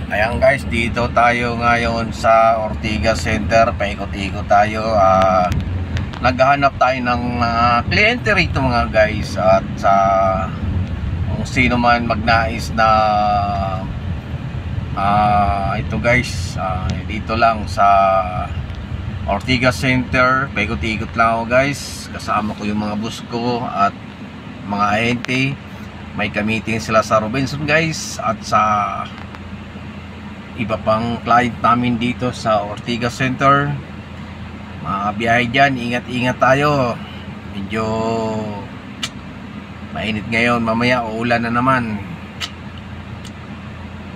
Ayan guys, dito tayo ngayon sa Ortigas Center. Paikot-ikot tayo. Naghahanap tayo ng kliyente rito mga guys. At sa kung sino man magnais na ito guys, dito lang sa Ortigas Center. Paikot-ikot lang ako guys. Kasama ko yung mga bus ko at mga ahente. May ka-meeting sila sa Robinson guys. At sa iba pang client namin dito sa Ortigas Center. Mga biyahe dyan, ingat-ingat tayo. Medyo mainit ngayon, mamaya uulan na naman.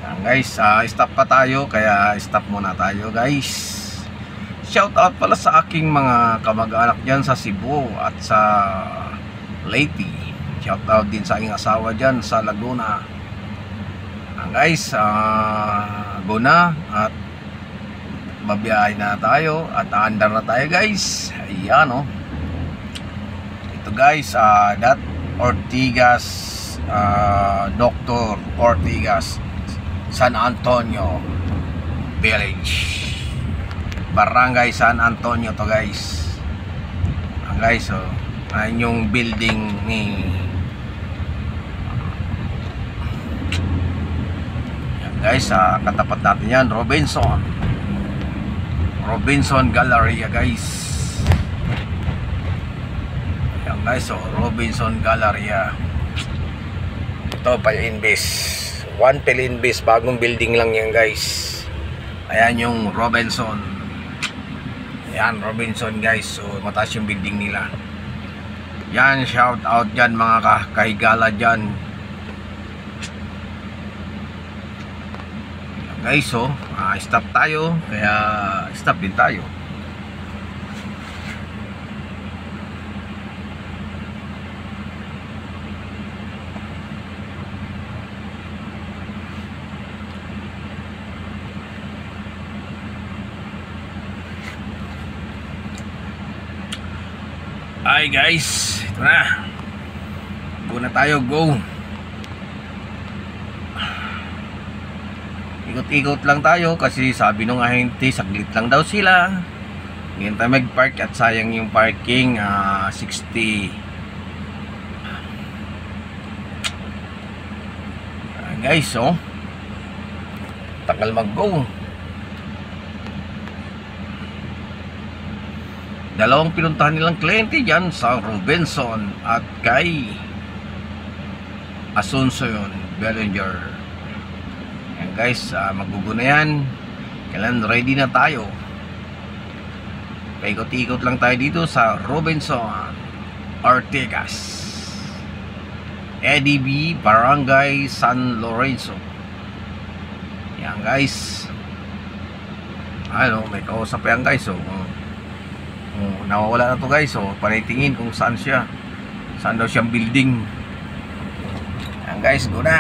Yan guys, stop pa tayo, kaya stop muna tayo guys. Shout out pala sa aking mga kamag-anak dyan sa Cebu at sa Leyte. Shout out din sa aking asawa dyan sa Laguna. Guys, go na at mabiyahe na tayo at aandar na tayo guys. Ayan o. Ito guys, that Ortigas, Dr. Ortigas San Antonio Village, Barangay San Antonio to guys. Guys, ayun yung building ni guys, katapat natin yan, Robinson Galleria guys. Ayan guys, Robinson Galleria. Ito Palinbis, One Palinbis, bagong building lang yan guys. Ayan yung Robinson. Ayan Robinson guys, so mataas yung building nila. Yan, shout out dyan mga kahigala dyan guys. So stop tayo, kaya stop din tayo. Ay guys, ito na, go na tayo, go. Ikot-ikot lang tayo kasi sabi nung ahente saglit lang daw sila. Ngayon tayo mag-park at sayang yung parking, 60. Guys, tagal mag-go. Dalawang pinuntahan nilang kliyente dyan sa Robinson at kay Asuncion Bellinger. Guys, magugo na yan. Kailan ready na tayo. Paikot-ikot lang tayo dito sa Robinson Ortigas, EDB, Barangay San Lorenzo. Yan guys. Ano, may kausap yan guys. Nawawala na to guys. Panitingin kung saan siya, saan daw siyang building. Yan guys, go na.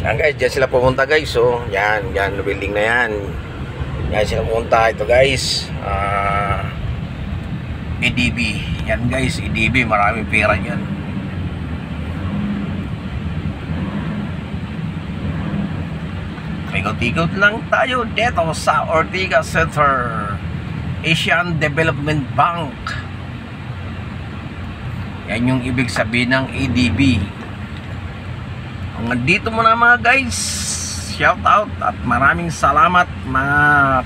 Yan guys, dyan sila pumunta guys. So yan building na yan. Yan sila pumunta. Ito guys, EDB. Yan guys, EDB, maraming pera yan. Ikot-ikot lang tayo dito sa Ortigas Center, Asian Development Bank. Yan yung ibig sabihin ng EDB. Hanggang dito muna mga guys. Shout out at maraming salamat mga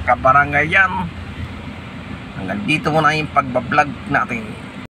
kabarangay yan. Hanggang dito muna yung pagbablog natin.